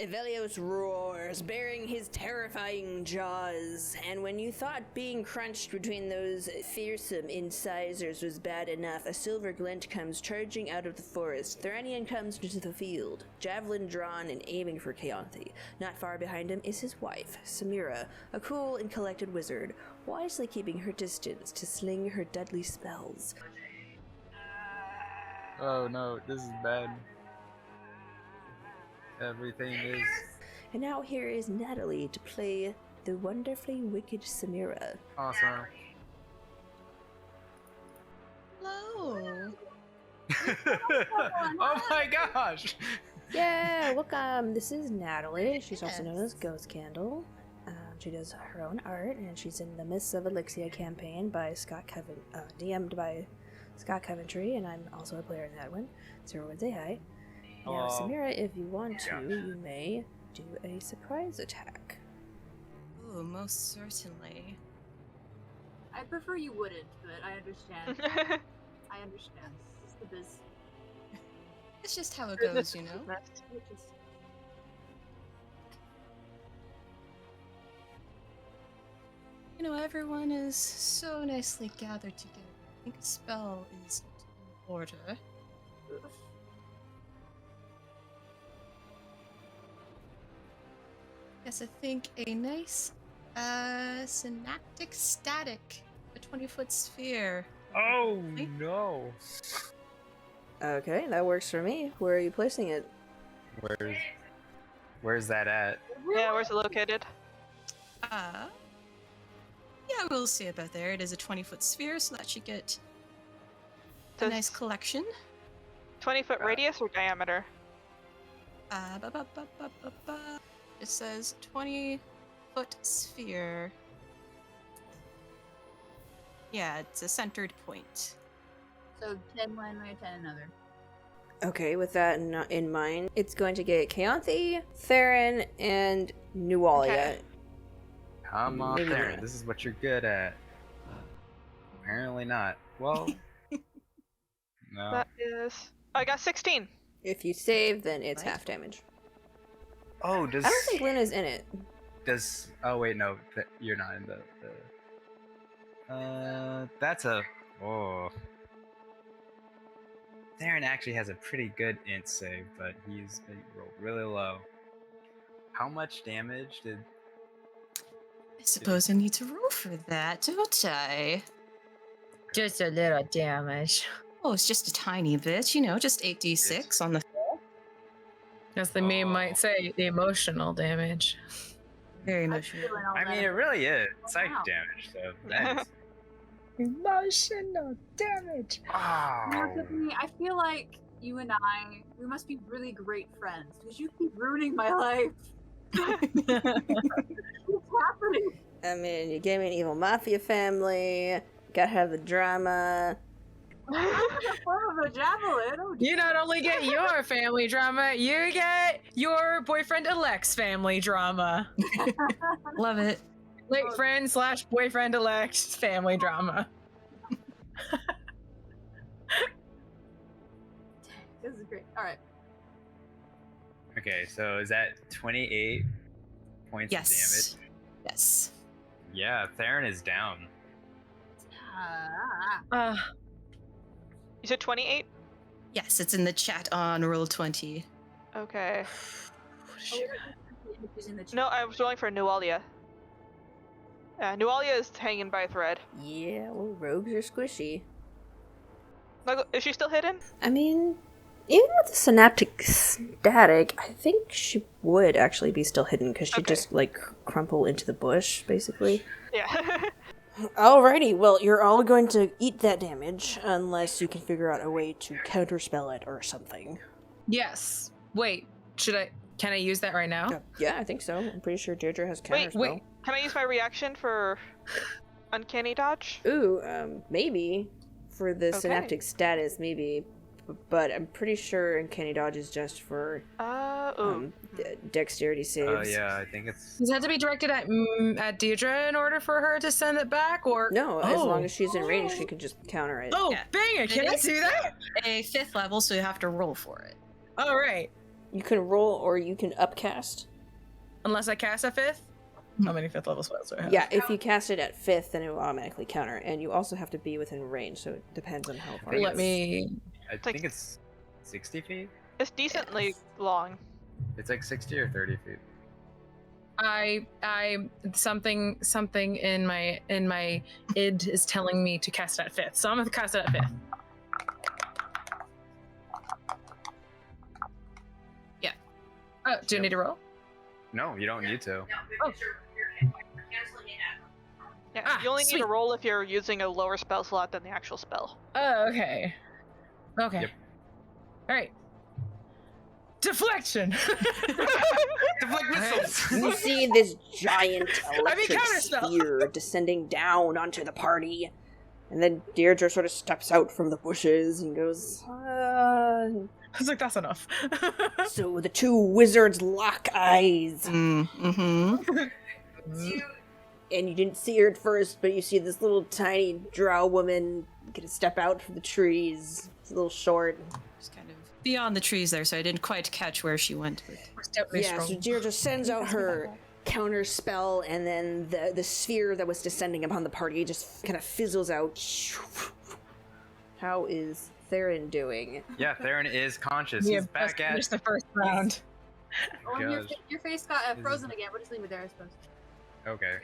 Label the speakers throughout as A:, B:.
A: Ivellios roars, baring his terrifying jaws, and when you thought being crunched between those fearsome incisors was bad enough, a silver glint comes charging out of the forest. Thoranian comes into the field, javelin drawn and aiming for Keyanthi. Not far behind him is his wife, Samira, a cool and collected wizard, wisely keeping her distance to sling her deadly spells.
B: Oh no, this is bad. Everything is...
A: And now here is Natalie to play the wonderfully wicked Samira.
B: Awesome.
C: Hello.
B: Oh my gosh!
A: Yeah, welcome. This is Natalie. She's also known as GhostCandle. She does her own art, and she's in the Mists of Elixia campaign by DM'd by Scott Coventry, and I'm also a player in that one. So everyone say hi. Now, Samira, if you want to, you may do a surprise attack.
C: Oh, most certainly.
D: I prefer you wouldn't, but I understand. I understand. It's the biz.
C: It's just how it goes, you know? You know, everyone is so nicely gathered together. I think a spell is in order. Yes, I think a nice, synaptic static, a 20-foot sphere.
B: Oh no!
A: Okay, that works for me. Where are you placing it?
B: Where's that at?
E: Yeah, where's it located?
C: Yeah, we'll see about there. It is a 20-foot sphere, so that should get a nice collection.
E: 20-foot radius or diameter?
C: It says 20-foot sphere. Yeah, it's a centered point.
D: So 10 one way, 10 another.
A: Okay, with that in mind, it's going to get Keyanthi, Theron, and Nualia.
E: Okay.
B: Come on,
A: Maybe
B: Theron.
A: not.
B: This is what you're good at. Apparently not. Well, no.
E: That is... I got 16.
A: If you save, then it's
C: Right.
A: half damage.
B: Oh, does...
A: I don't think Luna's in it.
B: Does... Oh, wait, no. You're not in the... That's a... Oh. Theron actually has a pretty good int save, but he rolled really low. How much damage did...
C: I suppose I need to roll for that, don't I?
F: Just a little damage.
C: Oh, it's just a tiny bit, you know, just 8d6 on the...
F: As the meme
B: Oh.
F: might say, the emotional damage.
C: Very
D: I'm
C: emotional.
D: feeling all
B: I mean,
D: that.
B: it really is. Psych
D: Wow.
B: damage, so that is...
F: Emotional damage.
B: Oh.
D: Tiffany, I feel like you and I, we must be really great friends because you keep ruining my life. What's happening?
A: I mean, you gave me an evil mafia family. Gotta have the drama.
D: I'm in the form of a javelin. Oh,
F: You not only get your family drama, you get your boyfriend-elect's family drama.
C: Love it.
F: Late friend / boyfriend-elect's family drama.
D: this is great. All right.
B: Okay, so is that 28 points
C: Yes.
B: of damage?
C: Yes.
B: Yeah, Theron is down.
D: Ah,
E: You said 28?
C: Yes, it's in the chat on Roll20.
E: Okay.
D: using the
E: No, I was rolling for Nualia. Nualia is hanging by a thread.
A: Yeah, well, rogues are squishy.
E: Like, is she still hidden?
A: I mean, even with the synaptic static, I think she would actually be still hidden because she'd
E: Okay.
A: just, like, crumple into the bush, basically.
E: Yeah.
A: Alrighty, well, you're all going to eat that damage unless you can figure out a way to counterspell it or something.
F: Yes. Wait, can I use that right now?
A: Yeah, I think so. I'm pretty sure Deirdre has counterspell.
E: Wait. Can I use my reaction for Uncanny Dodge?
A: Ooh, maybe. For the
E: Okay.
A: synaptic status, maybe. But I'm pretty sure Uncanny Dodge is just for dexterity saves.
B: Oh yeah, I think it's...
F: Does it have to be directed at Deirdre in order for her to send it back, or...?
A: No, as
F: Oh.
A: long as she's in range, she can just counter it.
F: Oh,
C: Yeah.
F: bang it! Can
C: It
F: I
C: is
F: do that?
C: a 5th level, so you have to roll for it.
F: All right.
A: You can roll or you can upcast.
F: Unless I cast a 5th? How many 5th level spells do I have?
A: Yeah, if you cast it at 5th, then it will automatically counter, and you also have to be within range, so it depends on how far.
F: Let me...
B: I
E: It's like-
B: think it's 60 feet?
E: It's decently long.
B: It's like 60 or 30 feet.
F: I something in my id is telling me to cast it at 5th, so I'm gonna cast it at 5th. Yeah. Oh, do I need to roll?
B: No, you don't need to.
F: Oh.
E: Yeah,
F: Ah,
E: you only need
F: sweet.
E: to roll if you're using a lower spell slot than the actual spell.
F: Oh, okay. Okay.
B: Yep.
F: All right. Deflection.
B: Deflect missiles!
A: You see this giant electric
F: counterspell.
A: sphere descending down onto the party, and then Deirdre sort of steps out from the bushes and goes,
F: I was like, that's enough.
A: So the two wizards lock eyes.
C: Mm-hmm.
A: And you didn't see her at first, but you see this little tiny drow woman get a step out from the trees. It's a little short.
C: Just kind of beyond the trees there, so I didn't quite catch where she went. But
A: Yeah, so Deirdre sends out her counter spell, and then the sphere that was descending upon the party just kind of fizzles out. How is Theron doing?
B: Yeah, Theron is conscious.
F: Yeah,
B: He's back at...
F: just the first round.
D: Oh, and
B: Gosh.
D: your face got frozen again. We'll just leave it there, I suppose.
B: Okay.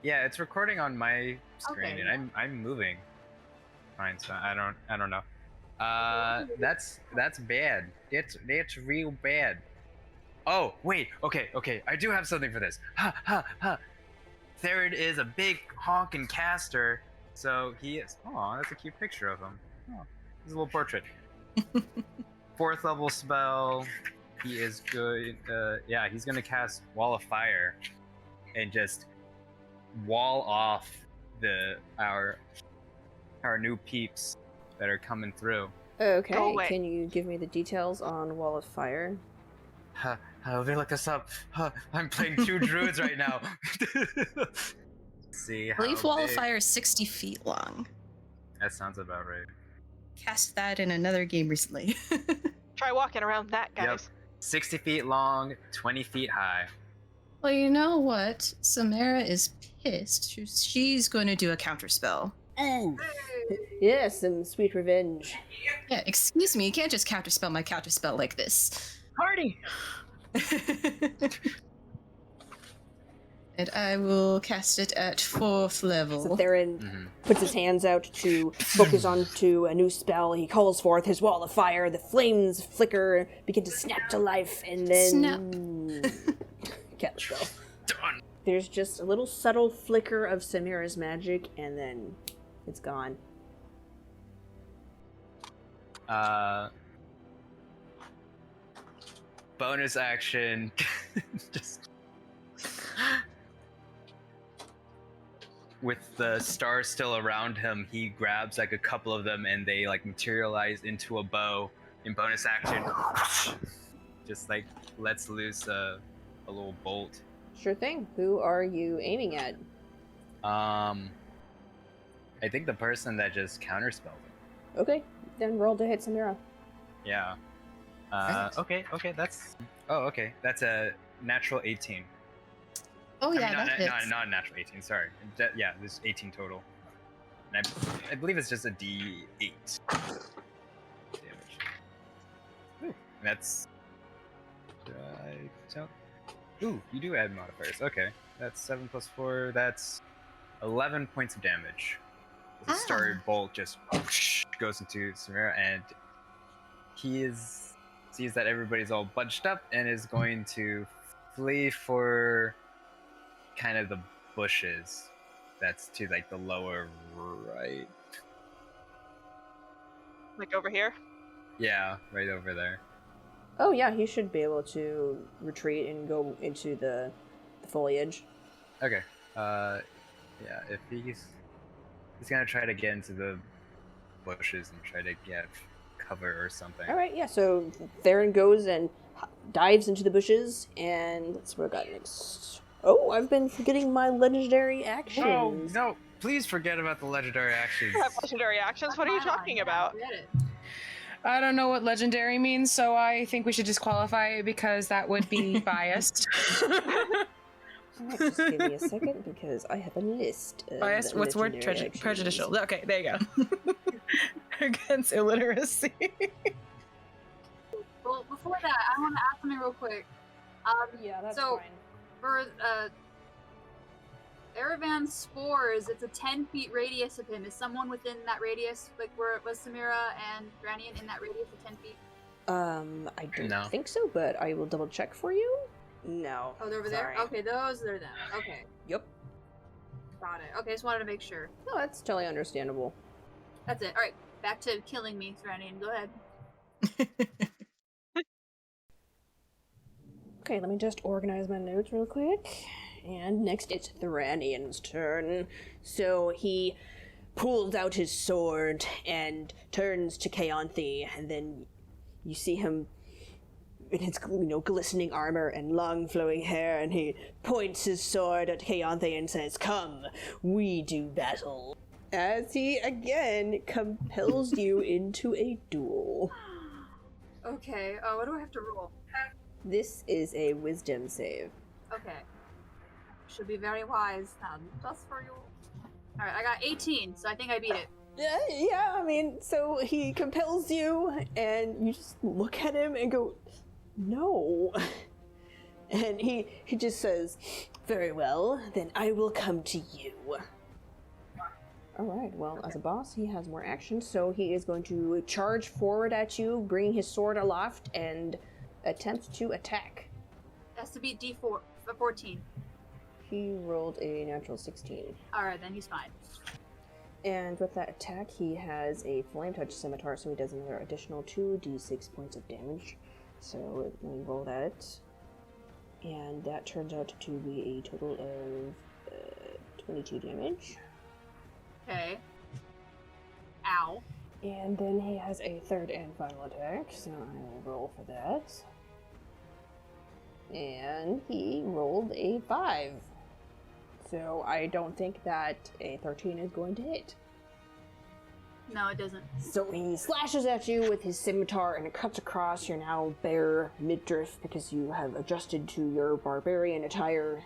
B: Yeah, it's recording on my screen,
D: Okay.
B: and I'm moving. Fine, so I don't know. That's bad. That's real bad. Oh wait, okay. I do have something for this. Ha. Theron is a big honking caster, so he is. Oh, that's a cute picture of him. Oh, he's a little portrait. 4th level spell. He is good. Yeah, he's gonna cast Wall of Fire, and just wall off our new peeps that are coming through.
A: Okay,
E: Go away.
A: can you give me the details on Wall of Fire?
B: Let me look this up. I'm playing 2 druids right now. See
C: I
B: how
C: believe Wall of
B: big-
C: Fire is 60 feet long.
B: That sounds about right.
C: Cast that in another game recently.
E: Try walking around that, guys.
B: Yep. 60 feet long, 20 feet high.
C: Well, you know what? Samira is pissed. She's going to do a counterspell.
B: Ooh.
A: Yes, some sweet revenge.
C: Yeah, excuse me, you can't just counterspell my counterspell like this.
F: Party.
C: And I will cast it at 4th
A: So
C: level.
A: Theron
B: Mhm.
A: puts his hands out to focus onto a new spell. He calls forth his Wall of Fire. The flames flicker, begin to snap to life, and then... Can't go.
B: Done.
A: There's just a little subtle flicker of Samira's magic, and then it's gone.
B: Bonus action. Just with the stars still around him, he grabs like a couple of them and they like materialize into a bow in bonus action. Just like lets loose a little bolt.
A: Sure thing. Who are you aiming at?
B: I think the person that just counterspelled it.
A: Okay, then roll to hit Samira.
B: Yeah.
C: Right.
B: Okay, that's... Oh, okay. That's a natural 18.
C: Oh
B: I
C: yeah,
B: mean,
C: that hits.
B: not natural 18, sorry. Yeah, there's 18 total. And I believe it's just a D8 damage. Ooh, and that's... Ooh, you do add modifiers. Okay, that's 7 plus 4. That's 11 points of damage. The starry bolt just goes into Samira, and he sees that everybody's all bunched up and is going to flee for kind of the bushes. That's to like the lower right.
E: Like over here.
B: Yeah, right over there.
A: Oh yeah, he should be able to retreat and go into the foliage.
B: Okay. Yeah, if he's gonna try to get into the bushes and try to get cover or something.
A: All right, yeah. So Theron goes and dives into the bushes, and let's see what I got next. Oh, I've been forgetting my legendary actions.
B: Oh no! Please forget about the legendary actions.
E: You have legendary actions. What are you talking about?
D: Get it.
F: I don't know what legendary means, so I think we should disqualify it because that would be biased.
A: Alright, just give me a second because I have a list of
F: Biased? What's the word?
A: legendary actions.
F: Prejudicial. Okay, there you go. Against illiteracy.
D: Well, before that, I want to ask something real quick.
A: Yeah, that's
D: so,
A: fine.
D: For Erevan's spores, it's a 10 feet radius of him. Is someone within that radius? Like, was Samira and Granian in that radius of 10 feet?
A: I don't
B: No.
A: think so, but I will double check for you. No.
D: Oh, they're over
A: sorry.
D: there? Okay, those are them. Okay,
A: Yep.
D: got it. Okay, just wanted to make sure.
A: No, that's totally understandable.
D: That's it. Alright, back to killing me, Granian. Go ahead.
A: Okay, let me just organize my notes real quick. And next it's Thoranian's turn. So he pulls out his sword and turns to Keyanthi, and then you see him in his, glistening armor and long flowing hair, and he points his sword at Keyanthi and says, "Come, we do battle." As he again compels you into a duel.
D: Okay, what do I have to roll?
A: This is a wisdom save.
D: Okay. Should be very wise then. Just for you. Alright, I got 18, so I think I beat it.
A: Yeah, I mean, so he compels you, and you just look at him and go, "No." And he just says, "Very well, then I will come to you." Alright, well, as a boss, he has more action, so he is going to charge forward at you, bringing his sword aloft, and attempt to attack.
D: Has to beat D4, 14.
A: He rolled a natural 16.
D: Alright, then he's fine.
A: And with that attack, he has a Flame Touch Scimitar, so he does another additional 2d6 points of damage. So let me roll that. And that turns out to be a total of 22 damage.
D: Okay. Ow.
A: And then he has a third and final attack, so I will roll for that. And he rolled a 5. So I don't think that a 13 is going to hit.
D: No, it doesn't.
A: So he slashes at you with his scimitar, and it cuts across your now bare midriff because you have adjusted to your barbarian attire.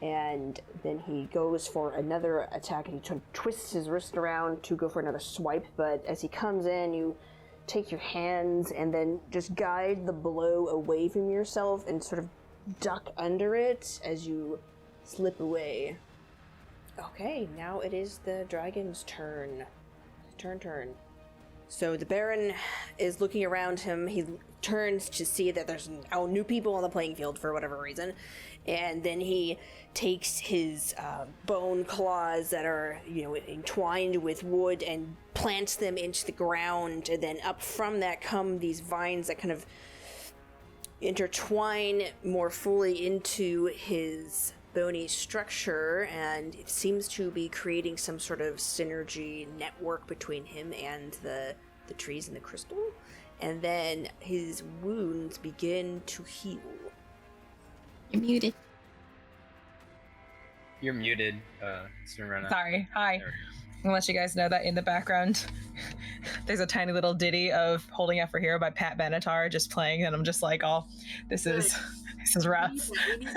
A: And then he goes for another attack, and he twists his wrist around to go for another swipe. But as he comes in, you take your hands and then just guide the blow away from yourself and sort of duck under it as you slip away. Okay, now it is the dragon's turn. Turn. So the Baron is looking around him. He turns to see that there's now new people on the playing field for whatever reason. And then he takes his bone claws that are, entwined with wood and plants them into the ground. And then up from that come these vines that kind of intertwine more fully into his bony structure, and it seems to be creating some sort of synergy network between him and the trees and the crystal. And then his wounds begin to heal.
C: You're muted.
B: You're muted, Serena.
F: Sorry. Hi.
B: There.
F: I'll let you guys know that in the background, there's a tiny little ditty of Holding Out for Hero by Pat Benatar just playing, and I'm just like, oh, this is rough.
D: We need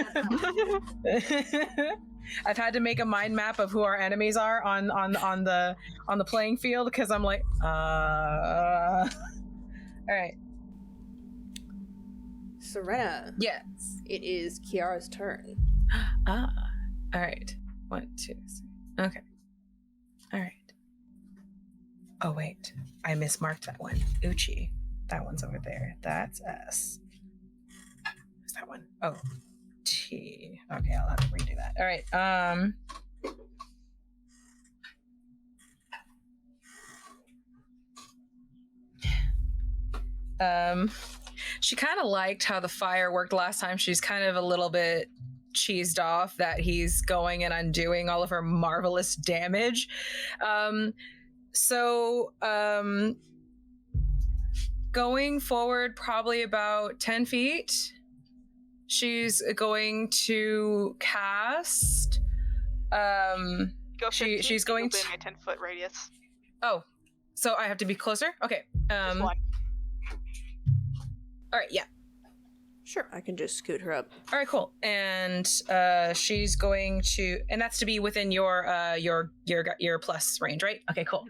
D: that.
F: I've had to make a mind map of who our enemies are on the playing field because I'm like, all right.
A: Serena.
F: Yes.
A: It is Kiara's turn.
F: All right. 1, 2, 3. Okay. All right. Oh wait, I mismarked that one. Uchi. That one's over there. That's S. Where's that one? Oh, T. Okay, I'll have to redo that. All right. She kind of liked how the fire worked last time. She's kind of a little bit cheesed off that he's going and undoing all of her marvelous damage. So going forward probably about 10 feet, she's going to cast
E: Go 15
F: she's going
E: within
F: to
E: a 10-foot radius.
F: oh, so I have to be closer? Okay.
E: Just one.
F: All right, yeah.
A: Sure, I can just scoot her up.
F: All right, cool. And she's going to, and that's to be within your plus range, right? Okay, cool.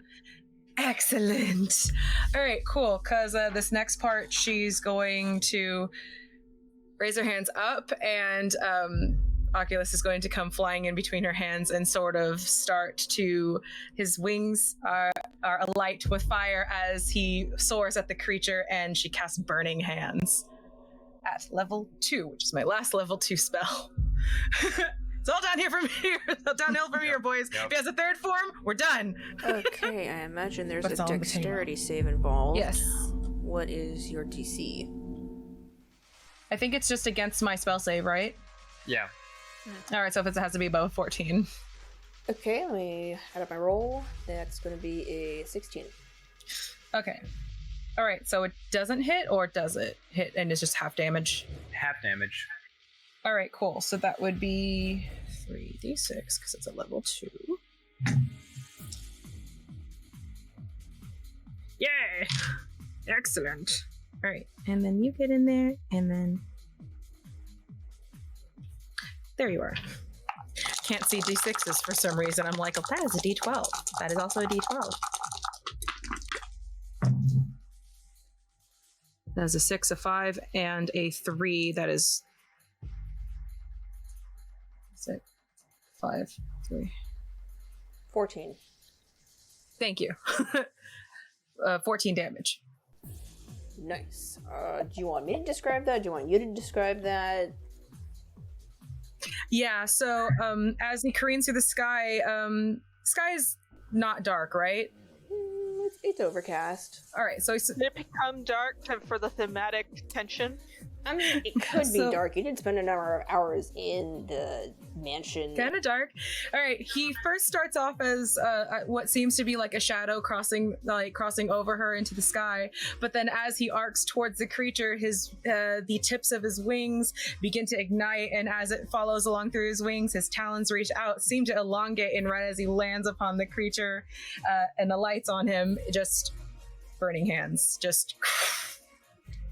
F: Excellent. All right, cool. Because this next part, she's going to raise her hands up, and Oculus is going to come flying in between her hands and sort of start to. His wings are alight with fire as he soars at the creature, and she casts Burning Hands at level 2, which is my last level 2 spell. It's all down here from here. Downhill from here, boys.
B: Yep.
F: If he has a third form, we're done.
A: Okay, I imagine there's
F: But it's
A: a
F: all on the table.
A: dexterity save involved.
F: Yes.
A: What is your DC?
F: I think it's just against my spell save, right?
B: Yeah.
F: All right, so if it has to be above 14.
A: Okay, let me add up my roll. That's going to be a 16.
F: Okay. All right, so it doesn't hit, or does it hit and it's just half damage?
B: Half damage.
F: All right, cool. So that would be 3d6 because it's a level 2. Yay! Excellent. All right, and then you get in there, and then there you are. Can't see d6s for some reason. I'm like, oh, that is a d12. That is also a d12. That is a 6, a 5, and a 3. That is 6, 5, 3.
A: 14.
F: Thank you. 14 damage.
A: Nice. Do you want me to describe that? Do you want you to describe that?
F: Yeah, so as he careens through the sky, sky is not dark, right?
A: It's overcast.
F: All right, so
E: Did it become dark for the thematic tension?
A: I mean, it could be
F: So-
A: dark. You did spend a number of hours in the mansion.
F: kind of dark. All right, he first starts off as what seems to be like a shadow crossing over her into the sky, but then as he arcs towards the creature, his the tips of his wings begin to ignite, and as it follows along through his wings, his talons reach out, seem to elongate, and right as he lands upon the creature and the lights on him, just Burning Hands, just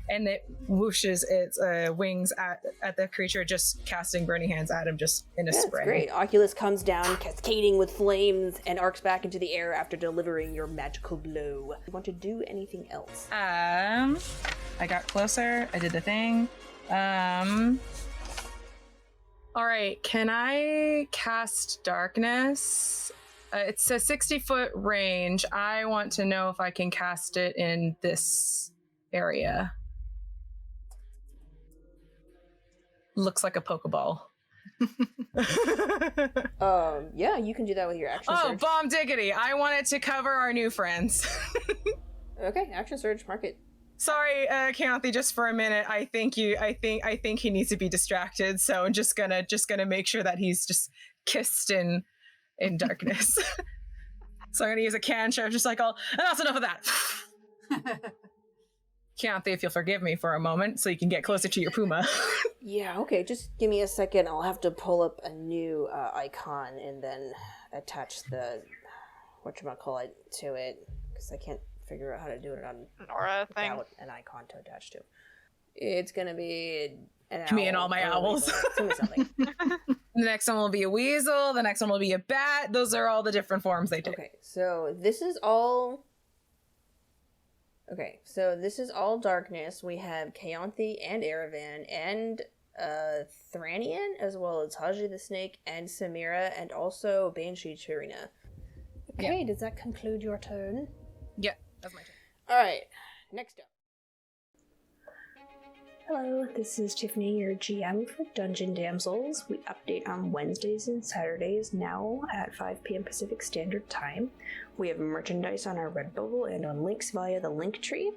F: and it whooshes its wings at the creature, just casting Burning Hands at him, just in a
A: That's
F: spray.
A: great. Oculus comes down, cascading with flames, and arcs back into the air after delivering your magical blow. You want to do anything else?
F: I got closer. I did the thing. All right. Can I cast Darkness? It's a 60-foot range. I want to know if I can cast it in this area. Looks like a Pokeball.
A: Yeah, you can do that with your action
F: Oh,
A: surge.
F: bomb diggity! I wanted to cover our new friends.
A: Okay, action surge, mark it.
F: Sorry, Keyanthi, just for a minute. I think he needs to be distracted. So I'm just gonna make sure that he's just kissed in darkness. So I'm gonna use a cantrip, just like, that's enough of that. Keyanthi, if you'll forgive me for a moment, so you can get closer to your puma.
A: Yeah, okay, just give me a second. I'll have to pull up a new icon and then attach the whatchamacallit to it, because I can't figure out how to do it on
E: Nora thing.
A: without an icon to attach to. It's gonna be an
F: Me
A: owl
F: and all my
A: or a
F: owls.
A: weasel. It's gonna be something.
F: The next one will be a weasel. The next one will be a bat. Those are all the different forms they take.
A: Okay, so this is all... Okay, so this is all darkness. We have Keyanthi and Erevan and Thranian, as well as Haji the Snake and Samira, and also Banshee Chirina. Okay, does that conclude your turn?
F: Yeah, that's my turn.
A: Alright, next up. Hello, this is Tiffany, your GM for Dungeon Damsels. We update on Wednesdays and Saturdays now at 5 p.m. Pacific Standard Time. We have merchandise on our Redbubble and on links via the Linktree.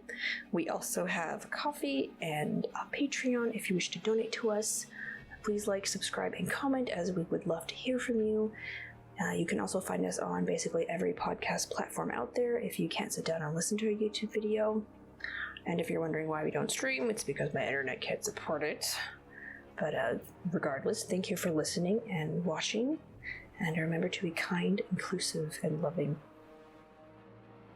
A: We also have coffee and a Patreon if you wish to donate to us. Please like, subscribe, and comment, as we would love to hear from you. You can also find us on basically every podcast platform out there if you can't sit down and listen to a YouTube video. And if you're wondering why we don't stream, it's because my internet can't support it. But regardless, thank you for listening and watching. And remember to be kind, inclusive, and loving.